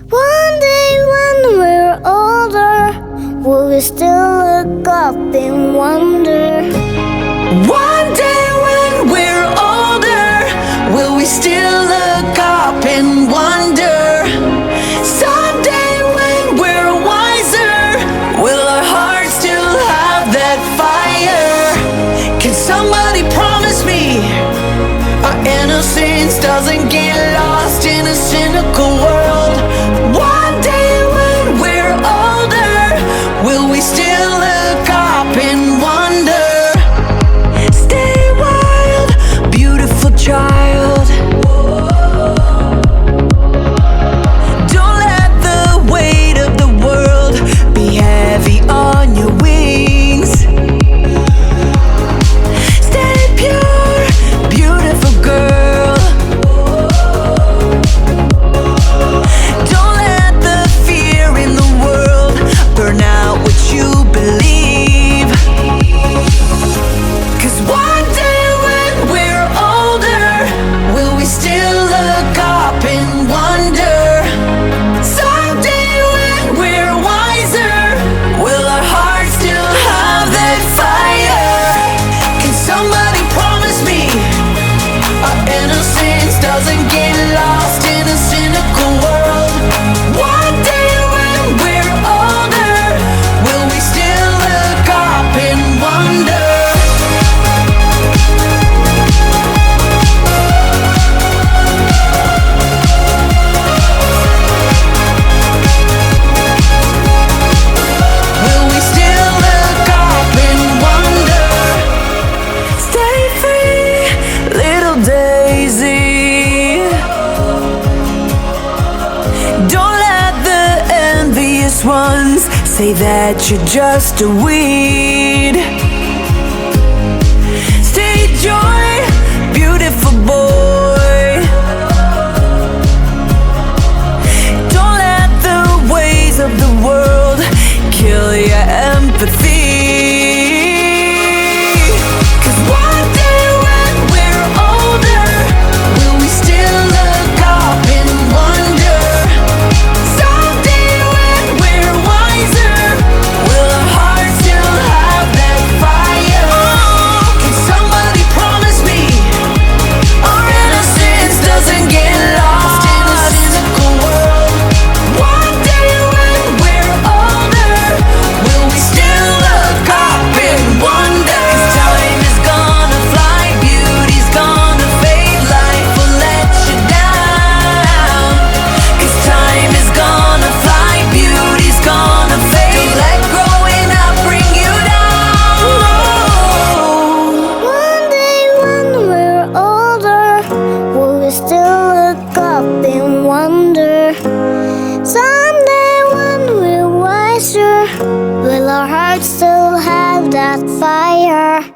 One day when we're older, will we still look up in wonder? One day when we're older, will we still look up and wonder? Someday when we're wiser, will our hearts still have that fire? Can somebody promise me our innocence doesn't get lost in a cynical world? One day when we're older, will we still look up and wonder? Stay wild, beautiful child. Don't let the weight of the world be heavy on your wings. Stay pure, beautiful girl. Don't let the fear in the world burn out what you believe. 'Cause one day when we're older, will we still look up and wonder? Someday when we're wiser, will our hearts still have that fire? Can somebody promise me our innocence doesn't get lost in a cynical world? One day when we're older, will we still look up and wonder? Will we still look up and wonder? Stay free, little daisy. Don't let the envious ones say that you're just a weed. Stay joy, beautiful boy. Don't let the ways of the world kill your empathy. 'Cause one day when we're older, will we still look up and wonder? Someday when we're wiser, will our hearts still have that fire? Can somebody promise me our innocence doesn't get lost in a cynical world? One day when we're older, will we still look up and wonder? 'Cause time is gonna fly, beauty's gonna fade, life will let you down. 'Cause time is gonna fly, beauty's gonna fade. Don't let growing up bring you down. One day when we're older, will we still look up in wonder? Someday when we're wiser, will our hearts still have that fire?